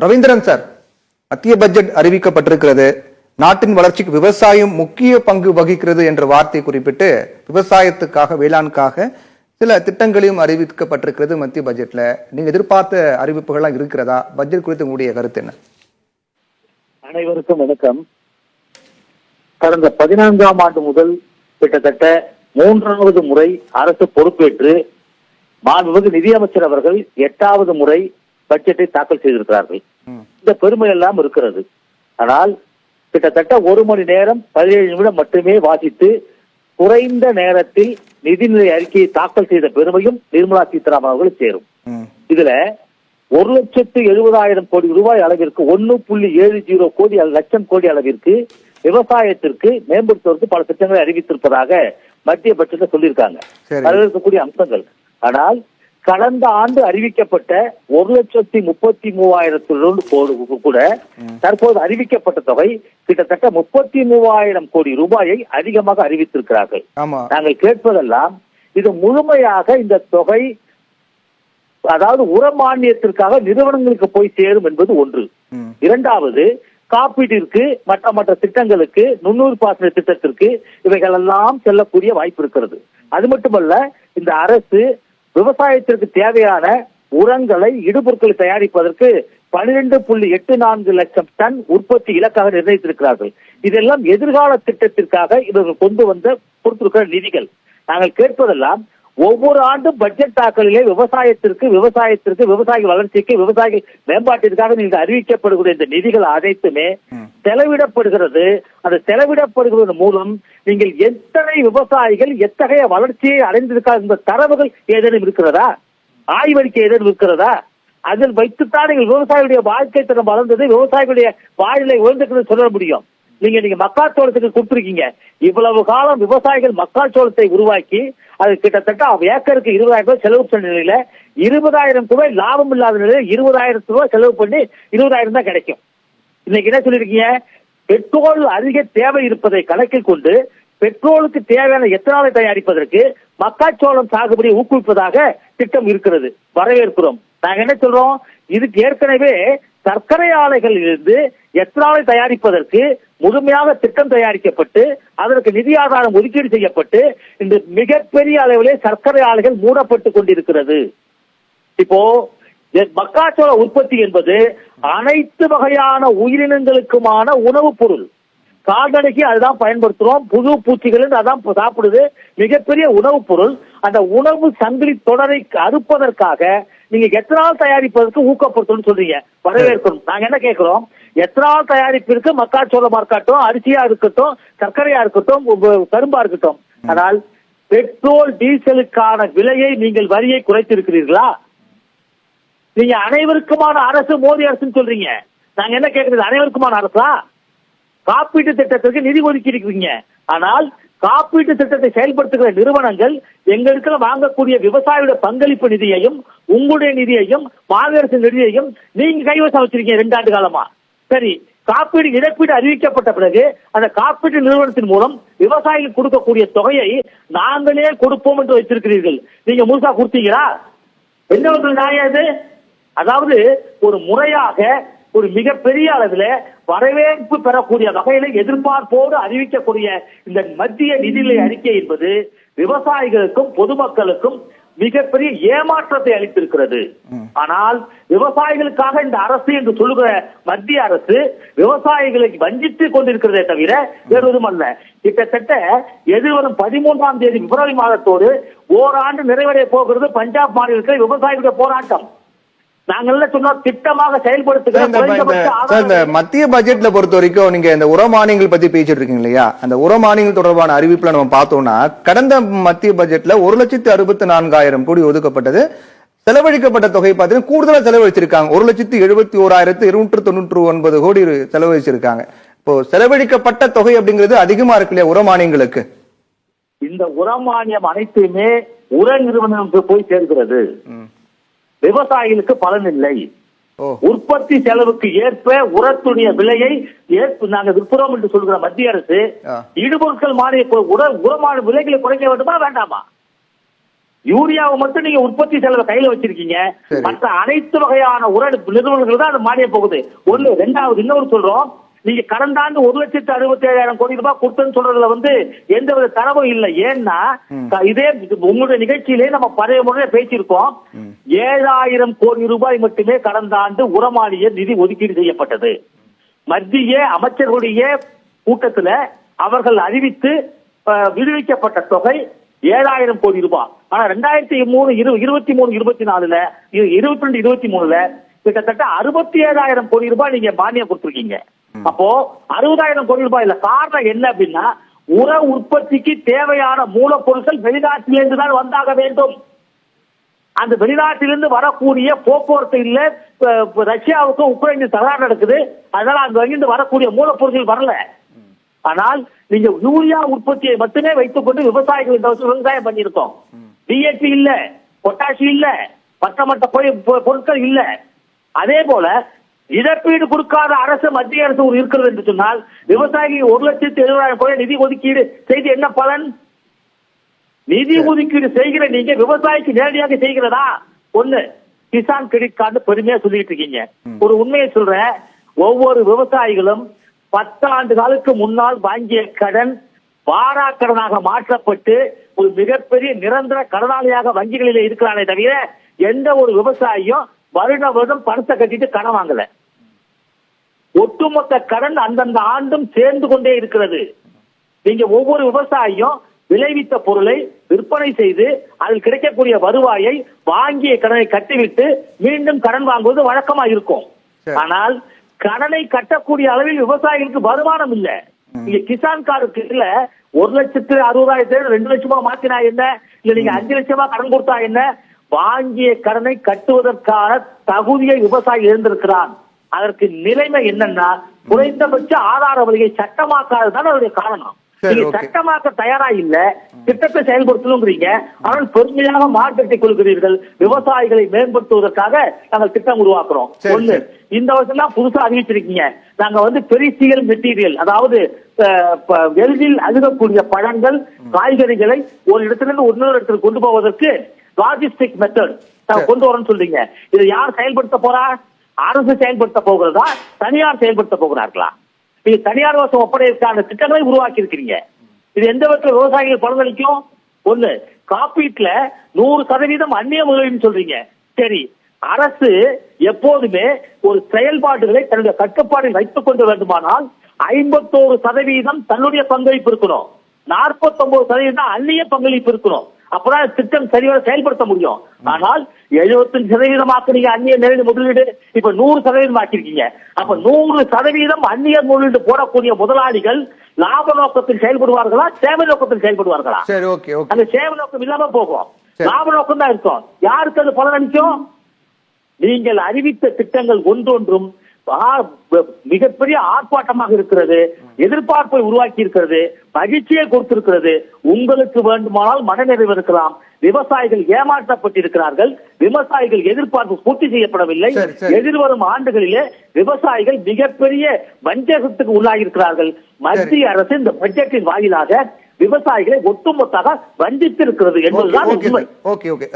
Ravindran sir, மத்திய budget அறிவிக்கப்பட்டிருக்கிறது. நாட்டின் வளர்ச்சிக்கு விவசாயம் முக்கிய பங்கு வகிக்கிறது என்ற வார்த்தையை குறிப்பிட்டு விவசாயத்துக்காக வேளாண்காக சில திட்டங்களையும் அறிவிக்கப்பட்டிருக்கிறது மத்திய பட்ஜெட்ல. நீங்க எதிர்பார்த்த அறிவிப்புகள்லாம் இருக்கிறதா? பட்ஜெட் குறித்து உங்களுடைய கருத்து என்ன? அனைவருக்கும் வணக்கம். கடந்த 14ஆம் ஆண்டு முதல் கிட்டத்தட்ட 3வது முறை அரசு பொறுப்பேற்று மாண்புமிகு நிதியமைச்சர் அவர்கள் 8வது முறை பட்ஜெட்டை தாக்கல் செய்திருக்கிறார்கள். இந்த பெருமை எல்லாம் இருக்கிறது. ஆனால் கிட்டத்தட்ட 1 மணி நேரம் 17 நிமிடம் மட்டுமே வாசித்து குறைந்த நேரத்தில் நிதிநிலை அறிக்கையை தாக்கல் செய்த பெருமையும் நிர்மலா சீதாராமன் அவர்கள் சேரும். இதுல 1,70,70,000 கோடி ரூபாய் அளவிற்கு 1.70 கோடி லட்சம் கோடி அளவிற்கு விவசாயத்திற்கு மேம்படுத்துவதற்கு பல திட்டங்களை அறிவித்திருப்பதாக மத்திய பட்ஜெட்ல சொல்லியிருக்காங்க. அதில் இருக்கக்கூடிய அம்சங்கள். ஆனால் கடந்த ஆண்டு அறிவிக்கப்பட்ட 1,33,000 கூட தற்போது அறிவிக்கப்பட்ட தொகை கிட்டத்தட்ட 33,000 கோடி ரூபாயை அதிகமாக அறிவித்திருக்கிறார்கள். நாங்கள் கேட்பதெல்லாம் இது முழுமையாக இந்த தொகை, அதாவது உர மானியத்திற்காக நிறுவனங்களுக்கு போய் சேரும் என்பது ஒன்று. இரண்டாவது, காப்பீட்டிற்கு மற்ற திட்டங்களுக்கு, நுண்ணூர் பாசன திட்டத்திற்கு இவைகள் எல்லாம் செல்லக்கூடிய வாய்ப்பு இருக்கிறது. அது மட்டுமல்ல, இந்த அரசு விவசாயத்திற்கு தேவையான உரங்களை, இடுபொருட்களை தயாரிப்பதற்கு 12.84 லட்சம் டன் உற்பத்தி இலக்காக நிர்ணயித்திருக்கிறார்கள். இதெல்லாம் எதிர்கால திட்டத்திற்காக இவர்கள் கொண்டு வந்த கொடுத்திருக்கிற நிதிகள். நாங்கள் கேட்பதெல்லாம், ஒவ்வொரு ஆண்டும் பட்ஜெட் தாக்கலிலே விவசாயத்திற்கு விவசாய வளர்ச்சிக்கு, விவசாய மேம்பாட்டிற்காக நீங்கள் அறிவிக்கப்படுகிற இந்த நிதிகள் அனைத்துமே செலவிடப்படுகிறது. அந்த செலவிடப்படுகிறது மூலம் நீங்கள் எத்தனை விவசாயிகள் எத்தகைய வளர்ச்சியை அடைந்திருக்காங்க என்ற தரவுகள் ஏதேனும் இருக்கிறதா? ஆய்வறிக்கை ஏதேனும் இருக்கிறதா? அதில் வைத்துத்தான் நீங்கள் விவசாயிகளுடைய வாழ்க்கை தரம் வளர்ந்தது, விவசாயிகளுடைய வாயிலை உயர்ந்திருக்கிறது சொல்ல முடியும். நீங்க மக்காச்சோளத்துக்கு கொடுத்திருக்கீங்க. இவ்வளவு காலம் விவசாயிகள் மக்காச்சோளத்தை உருவாக்கி அது கிட்டத்தட்ட ஏக்கருக்கு 20,000 ரூபாய் செலவு பண்ண நிலையில 20,000 ரூபாய் லாபம் இல்லாத நிலையில 20,000 ரூபாய் செலவு பண்ணி 20,000 தான் கிடைக்கும். இன்னைக்கு என்ன சொல்லிருக்கீங்க? பெட்ரோல் அதிக தேவை இருப்பதை கணக்கில் கொண்டு பெட்ரோலுக்கு தேவையான எத்தனாலை தயாரிப்பதற்கு மக்காச்சோளம் சாகுபடி ஊக்குவிப்பதாக திட்டம் இருக்கிறது. வரவேற்கிறோம். நாங்க என்ன சொல்றோம்? இதுக்கு ஏற்கனவே சர்க்கரை ஆலைகளில் இருந்து எத்தனாலை தயாரிப்பதற்கு முழுமையாக திட்டம் தயாரிக்கப்பட்டு அதற்கு நிதி ஆதாரம் ஒதுக்கீடு செய்யப்பட்டு இந்த மிகப்பெரிய அளவிலே சர்க்கரை ஆலைகள் மூடப்பட்டு கொண்டிருக்கிறது. இப்போ மக்காச்சோள உற்பத்தி என்பது அனைத்து வகையான உயிரினங்களுக்குமான உணவுப் பொருள். கால்நடைக்கு அதுதான் பயன்படுத்துறோம். புழு பூச்சிகள் அதான் சாப்பிடுது. மிகப்பெரிய உணவுப் பொருள். அந்த உணவு சங்கிலி தொடரை அறுப்பதற்காக நீங்க எத்தனால் தயாரிப்பதற்கு ஊக்கப்படுத்தணும்னு சொல்றீங்க. வரவேற்கணும். நாங்க என்ன கேட்கிறோம்? எத்தனால் தயாரிப்பிற்கு மக்காச்சோளமா இருக்கட்டும், அரிசியா இருக்கட்டும், சர்க்கரையா இருக்கட்டும், கரும்பா இருக்கட்டும். ஆனால் பெட்ரோல் டீசலுக்கான விலையை நீங்கள் வரியை குறைத்திருக்கிறீர்களா? நீங்க அனைவருக்குமான அரசு மோடி அரசுன்னு சொல்றீங்க. நாங்க என்ன கேட்கறது? அனைவருக்குமான அரசா? காப்பீட்டு திட்டத்திற்கு நிதி ஒதுக்கி இருக்கிறீங்க. ஆனால் காப்பீட்டு திட்டத்தை செயல்படுத்துகிற நிறுவனங்கள் எங்களுக்கு வாங்கக்கூடிய விவசாயியோட பங்களிப்பு நிதியையும் உங்களுடைய நிதியையும் மாநில அரசு நிதியையும் நீங்க கைவசம் வச்சிருக்கீங்க 2 ஆண்டு காலமா. சரி, காப்பீடு இழப்பீடு அறிவிக்கப்பட்ட பிறகு அந்த காப்பீட்டு நிறுவனத்தின் மூலம் விவசாயிகள் கொடுக்கக்கூடிய தொகையை நாங்களே கொடுப்போம் என்று வைத்திருக்கிறீர்கள். நீங்க முழுசா கொடுத்தீங்களா? என்ன ஒரு நியாயம் இது? அதாவது ஒரு முறையாக ஒரு மிகப்பெரிய அளவில் வரவேற்பு பெறக்கூடிய வகையில எதிர்பார்ப்போடு அறிவிக்கக்கூடிய இந்த மத்திய நிதிநிலை அறிக்கை என்பது விவசாயிகளுக்கும் பொதுமக்களுக்கும் மிகப்பெரிய ஏமாற்றத்தை அளித்திருக்கிறது. ஆனால் விவசாயிகளுக்காக இந்த அரசு என்று சொல்லுகிற மத்திய அரசு விவசாயிகளை வஞ்சித்துக் கொண்டிருக்கிறதே தவிர வேறு எதுவும் அல்ல. கிட்டத்தட்ட எதிர்வரும் 13ஆம் தேதி பிப்ரவரி மாதத்தோடு ஓராண்டு நிறைவடைய போகிறது பஞ்சாப் மாநிலத்தில் விவசாயிகளுடைய போராட்டம். நாங்கள் சொன்னோம் திட்டமாக செயல்படுத்துகிற மத்திய பட்ஜெட்ல பொறுத்த வரைக்கும் நீங்க இந்த உரமானியங்கள் பத்தி பேசிட்டு இருக்கீங்க இல்லையா? அந்த உரமானியங்கள் தொடர்பான அறிவிப்புல நம்ம பார்த்தோம்னா கடந்த மத்திய பட்ஜெட்ல 1,64,000 கோடி ஒதுக்கப்பட்டது. செலவழிக்கப்பட்ட தொகை பார்த்தீங்கன்னா கூடுதலா செலவழிச்சிருக்காங்க. 1,71,299 கோடி செலவழிச்சிருக்காங்க. இப்போ செலவழிக்கப்பட்ட தொகை அப்படிங்கிறது அதிகமா இருக்கு இல்லையா உரமானியங்களுக்கு? இந்த உரமானியம் அனைத்துமே உர நிறுவனங்களுக்கு போய் சேர்க்கிறது. விவசாயிகளுக்கு பலன் இல்லை. உற்பத்தி செலவுக்கு ஏற்ப உரத்துடைய விலையை நாங்க விற்போம் என்று சொல்கிற மத்திய அரசு இடுபொருட்கள் மானிய உரமான விலைகளை குறைக்க வேண்டுமா வேண்டாமா? யூரியாவை மட்டும் நீங்க உற்பத்தி செலவை கையில வச்சிருக்கீங்க, மற்ற அனைத்து வகையான உர நிறுவனங்கள் தான் அது மானியம் போகுது. ஒண்ணு. ரெண்டாவது இன்னொரு சொல்றோம், நீங்க கடந்த ஆண்டு 1,67,000 கோடி ரூபாய் கொடுத்தன்னு சொல்றதுல எந்தவித தரவும் இல்லை. ஏன்னா இதே உங்களுடைய நிகழ்ச்சியிலே நம்ம பழைய முறையில பேசியிருக்கோம், 7,000 கோடி ரூபாய் மட்டுமே கடந்த ஆண்டு உரமானிய நிதி ஒதுக்கீடு செய்யப்பட்டது. மத்திய அமைச்சர்களுடைய கூட்டத்துல அவர்கள் அறிவித்து விடுவிக்கப்பட்ட தொகை 7,000 கோடி ரூபாய். ஆனா 2023-24 22-23 கிட்டத்தட்ட 67,000 கோடி ரூபாய் நீங்க மானியம் கொடுத்திருக்கீங்க. அப்போ 60,000 கோடி ரூபாய் இல்ல. காரணம் என்ன அப்படின்னா, உர உற்பத்திக்கு தேவையான மூலப்பொருட்கள் வெளிநாட்டிலிருந்து தான் வந்தாக வேண்டும். அந்த வெளிநாட்டிலிருந்து வரக்கூடிய போக்குவரத்து இல்ல. ரஷ்யாவுக்கும் உக்ரைனுக்கும் தகராறு நடக்குது, அதனால அங்கிருந்து வரக்கூடிய மூலப்பொருட்கள் வரல. ஆனால் நீங்க யூரியா உற்பத்தியை மட்டுமே வைத்துக் கொண்டு விவசாயிகள் இந்த வருஷம் விவசாயம் பண்ணியிருக்கோம். டிஏபி இல்ல, பொட்டாசி இல்ல, மற்ற பொருட்கள் இல்ல. அதே போல இழப்பீடு கொடுக்காத அரசு மத்திய அரசு இருக்கிறது என்று சொன்னால் விவசாயிகள் 1,70,000 கோடி நிதி ஒதுக்கீடு செய்து என்ன பலன்? நிதி ஒதுக்கீடு செய்கிற நீங்க விவசாயிக்கு நேரடியாக செய்கிறதா? ஒண்ணு. கிசான் கிரெடிட் கார்டு பெருமையா சொல்லிட்டு இருக்கீங்க. ஒரு உண்மையை சொல்றேன், ஒவ்வொரு விவசாயிகளும் 10 ஆண்டு காலத்துக்கு முன்னால் வாங்கிய கடன் வாராக்கடனாக மாற்றப்பட்டு ஒரு மிகப்பெரிய நிரந்தர கடனாளியாக வங்கிகளில் இருக்கிறானே தவிர எந்த ஒரு விவசாயியும் வருடம் பணத்தை கட்டிட்டு கடன் வாங்கல. ஒட்டுமொத்த கடன் அந்தந்த ஆண்டும் சேர்ந்து கொண்டே இருக்கிறது. நீங்க ஒவ்வொரு விவசாயியும் விளைவித்த பொருளை விற்பனை செய்து அதில் கிடைக்கக்கூடிய வருவாயை வாங்கிய கடனை கட்டிவிட்டு மீண்டும் கடன் வாங்குவது வழக்கமா இருக்கும். ஆனால் கடனை கட்டக்கூடிய அளவில் விவசாயிகளுக்கு வருமானம் இல்ல. நீங்க கிசான் கார்டுக்கு இல்ல 1,60,000 2 லட்சமா மாத்தினா என்ன, இல்ல நீங்க 5 லட்சமா கடன் கொடுத்தா என்ன, வாங்கிய கடனை கட்டுவதற்கான தகுதியை விவசாயி இழந்திருக்கிறான். அதற்கு நிலைமை என்னன்னா, குறைந்தபட்ச ஆதார விலையை சட்டமாக்காததான் அதனுடைய காரணம். நீங்க சட்டமாக்க தயாரா இல்ல, திட்டத்தை செயல்படுத்தணுங்கிறீங்க, ஆனால் பெருமையாக மார்க்கெட்டை கொள்கிறீர்கள். விவசாயிகளை மேம்படுத்துவதற்காக நாங்கள் திட்டம் உருவாக்குறோம். ஒண்ணு. இந்த வருஷம் தான் புதுசா அறிவிச்சிருக்கீங்க, நாங்க பெரிசியல் மெட்டீரியல், அதாவது எளிதில் அணுகக்கூடிய பழங்கள் காய்கறிகளை ஒரு இடத்திலிருந்து இன்னொரு இடத்துக்கு கொண்டு போவதற்கு லாஜிஸ்டிக் மெத்தட் கொண்டு வரணும்னு சொல்றீங்க. இதை யார் செயல்படுத்த போறா? அரசு செயல்படுத்த போகிறதா, தனியார் செயல்படுத்த போகிறார்களா? நீங்க தனியார் வசம் ஒப்படைக்கான திட்டங்களை உருவாக்கி இருக்கிறீங்க. இது எந்த விதத்தில் விவசாயிகள் பலனளிக்கும்? ஒண்ணு. காப்பீட்டுல 100% அந்நிய முதலீடுன்னு சொல்றீங்க. சரி, அரசு எப்போதுமே ஒரு செயல்பாடுகளை தன்னுடைய கட்டுப்பாட்டில் வைத்துக் கொண்டு வேண்டுமானால் 51% தன்னுடைய பங்களிப்பு இருக்கணும், 49% அந்நிய பங்களிப்பு இருக்கணும். அப்பதான் திட்டம் சரிவர செயல்படுத்த முடியும். ஆனால் 75% ஆக்குறீங்க அந்நிய நேரடி முதலீடு, இப்ப 100% ஆக்கிருக்கீங்க. அப்ப 100% அந்நிய முதலீடு போடக்கூடிய முதலாளிகள் லாப நோக்கத்தில் செயல்படுவார்களா, சேவை நோக்கத்தில் செயல்படுவார்களா? அந்த சேவை நோக்கம் இல்லாம போகும், லாப நோக்கம் தான் இருக்கும். யாருக்கு அது பலனளிக்கும்? நீங்கள் அறிவித்த திட்டங்கள் ஒன்றொன்றும் மிகப்பெரிய ஆர்ப்பாட்டமாக இருக்கிறது, எதிர்பார்ப்பை உருவாக்கி இருக்கிறது, மகிழ்ச்சியை கொடுத்திருக்கிறது. உங்களுக்கு வேண்டுமானால் மனநிறைவு இருக்கலாம். விவசாயிகள் ஏமாற்றப்பட்டிருக்கிறார்கள், விவசாயிகள் எதிர்பார்ப்பு பூர்த்தி செய்யப்படவில்லை. எதிர்வரும் ஆண்டுகளிலே விவசாயிகள் மிகப்பெரிய வஞ்சகத்துக்கு உள்ளாகி இருக்கிறார்கள். மத்திய அரசு இந்த பட்ஜெட்டின் வாயிலாக விவசாயிகளை ஒட்டுமொத்தமாக வஞ்சித்திருக்கிறது என்பதுதான் உண்மை.